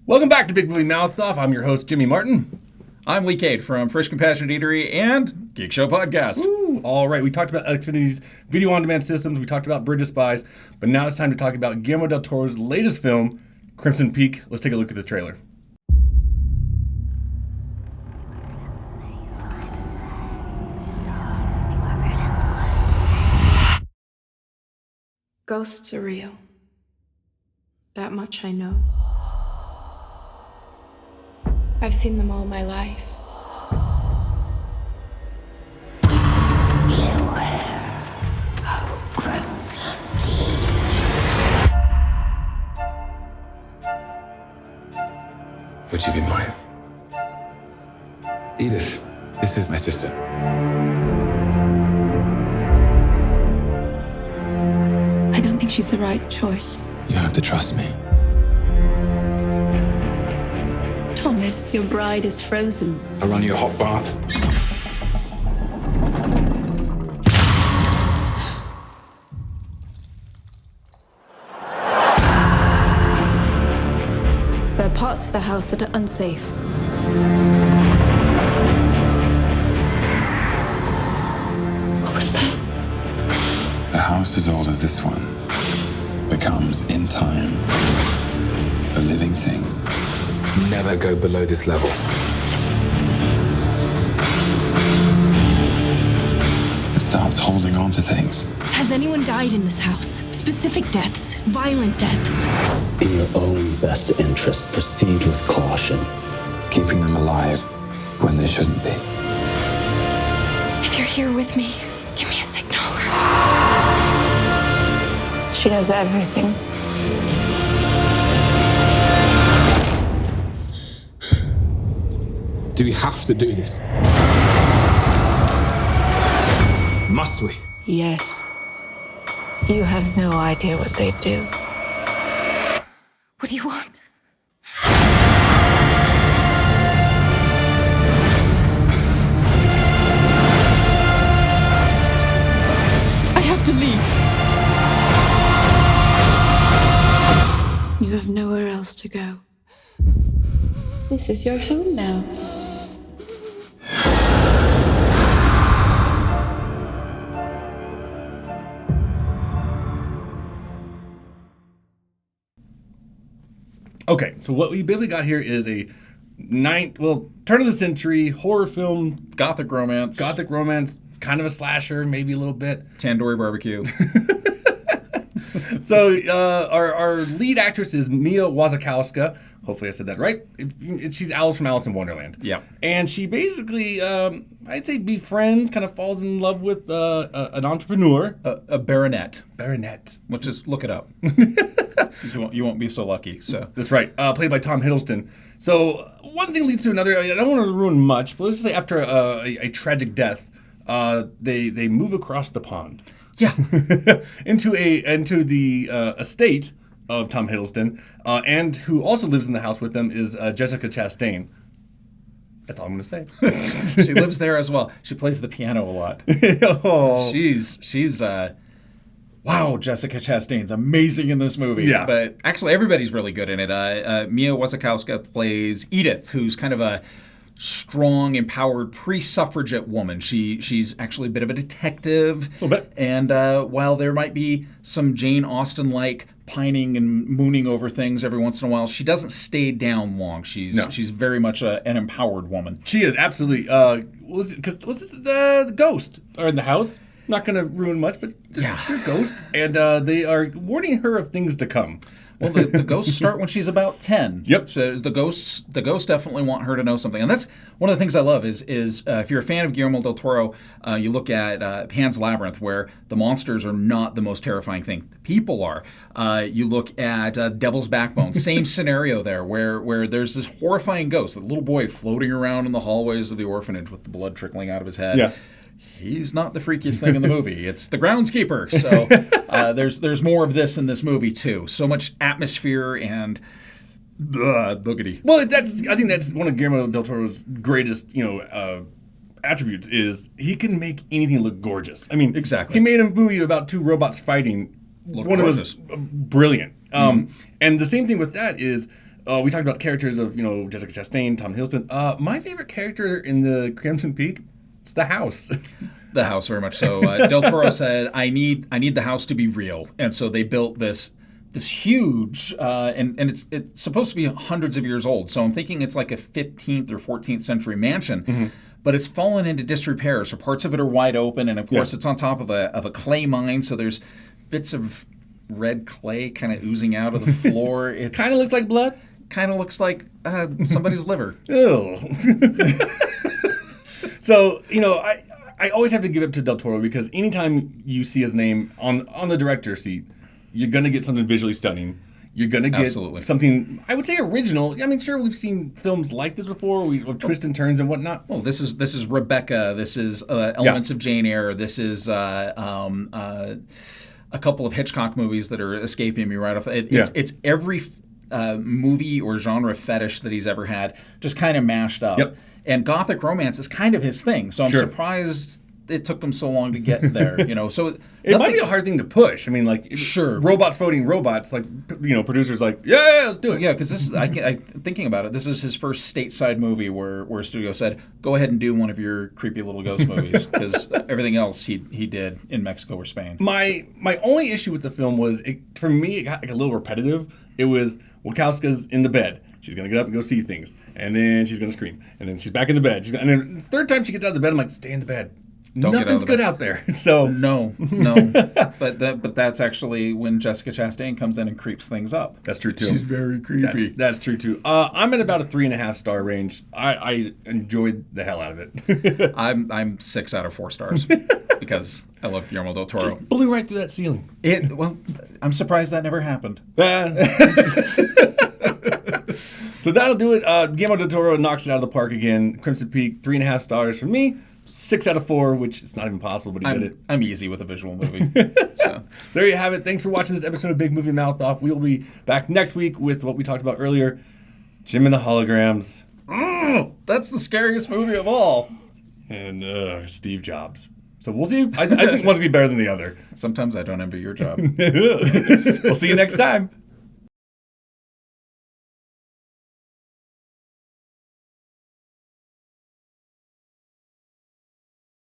Welcome back to Big Movie Mouth Off. I'm your host, Jimmy Martin. I'm Leigh Kade from Frisch, Compassionate Eatery and Geek Show Podcast. Woo. All right, we talked about Xfinity's video-on-demand systems. We talked about Bridge of Spies. But now it's time to talk about Guillermo del Toro's latest film, Crimson Peak. Let's take a look at the trailer. Ghosts are real. That much I know. I've seen them all my life. Would you be mine? Edith, this is my sister. I don't think she's the right choice. You have to trust me. Thomas, your bride is frozen. I'll run you a hot bath. There are parts of the house that are unsafe. What was that? A house as old as this one becomes, in time, a living thing. Never go below this level. It starts holding on to things. Has anyone died in this house? Specific deaths, violent deaths. In your own best interest, proceed with caution. Keeping them alive when they shouldn't be. If you're here with me, give me a signal. She knows everything. Do we have to do this? Must we? Yes. You have no idea what they do. What do you want? I have to leave. You have nowhere else to go. This is your home now. Okay, so what we basically got here is a turn of the century horror film, Gothic romance. kind of a slasher, maybe a little bit. Tandoori barbecue. So our lead actress is Mia Wasikowska. Hopefully I said that right. She's Alice from Alice in Wonderland. Yeah. And she basically, I'd say befriends, kind of falls in love with an entrepreneur. A baronet. Baronet. Which is, look it up. You won't be so lucky. So That's right. Played by Tom Hiddleston. So one thing leads to another. I don't want to ruin much, but let's just say after a tragic death, they move across the pond. yeah. into the estate of Tom Hiddleston, and who also lives in the house with them is Jessica Chastain. That's all I'm going to say. She lives there as well. She plays the piano a lot. Oh. She's wow, Jessica Chastain's amazing in this movie. Yeah. But actually everybody's really good in it. Mia Wasikowska plays Edith, who's kind of a strong, empowered pre-suffragette woman. She's actually a bit of a detective. A little bit. And while there might be some Jane Austen-like pining and mooning over things every once in a while, she doesn't stay down long. She's very much an empowered woman. She is, absolutely. Was this the ghost are in the house? Not going to ruin much, but there's ghosts. And they are warning her of things to come. Well, the ghosts start when she's about 10. Yep. So the ghosts definitely want her to know something. And that's one of the things I love is if you're a fan of Guillermo del Toro, you look at Pan's Labyrinth, where the monsters are not the most terrifying thing. The people are. You look at Devil's Backbone. Same scenario there, where there's this horrifying ghost, the little boy floating around in the hallways of the orphanage with the blood trickling out of his head. Yeah. He's not the freakiest thing in the movie. It's the groundskeeper. So there's more of this in this movie too. So much atmosphere and boogity. Well, I think that's one of Guillermo del Toro's greatest, attributes is he can make anything look gorgeous. I mean, exactly. He made a movie about two robots fighting. Look one gorgeous. of those brilliant. And the same thing with that is we talked about characters of, Jessica Chastain, Tom Hiddleston. My favorite character in the Crimson Peak, it's the house. The house, very much so. Del Toro said, I need the house to be real. And so they built this huge, and it's supposed to be hundreds of years old. So I'm thinking it's like a 15th or 14th century mansion. But it's fallen into disrepair. So parts of it are wide open. And of course, it's on top of a clay mine. So there's bits of red clay kind of oozing out of the floor. It Kind of looks like blood. kind of looks like somebody's liver. Ew. So, I always have to give it to Del Toro because anytime you see his name on the director's seat, you're going to get something visually stunning. You're going to get something, I would say, original. I mean, sure, we've seen films like this before, with twists and turns and whatnot. Well, this is Rebecca. This is elements of Jane Eyre. This is a couple of Hitchcock movies that are escaping me right off. It's every movie or genre fetish that he's ever had, just kind of mashed up. Yep. And Gothic romance is kind of his thing. So I'm surprised it took him so long to get there. So it might be a hard thing to push. I mean, robots voting robots. Producers yeah, let's do it. Yeah, because this is thinking about it. This is his first stateside movie where a studio said, "Go ahead and do one of your creepy little ghost movies," because everything else he did in Mexico or Spain. My only issue with the film was, for me, it got a little repetitive. It was Wachowska's in the bed. She's going to get up and go see things. And then she's going to scream. And then she's back in the bed. And then the third time she gets out of the bed, I'm like, stay in the bed. Nothing's good out there. So No. But that's actually when Jessica Chastain comes in and creeps things up. That's true, too. She's very creepy. That's true, too. I'm at about a 3.5 star range. I enjoyed the hell out of it. I'm 6 out of 4 stars because I love Guillermo del Toro. Just blew right through that ceiling. I'm surprised that never happened. So that'll do it. Guillermo del Toro knocks it out of the park again. Crimson Peak, 3.5 stars for me. 6 out of 4, which is not even possible, but he did it. I'm easy with a visual movie. So there you have it. Thanks for watching this episode of Big Movie Mouth Off. We will be back next week with what we talked about earlier, Jim and the Holograms. That's the scariest movie of all. And Steve Jobs. So we'll see. I think one's going to be better than the other. Sometimes I don't envy your job. We'll see you next time.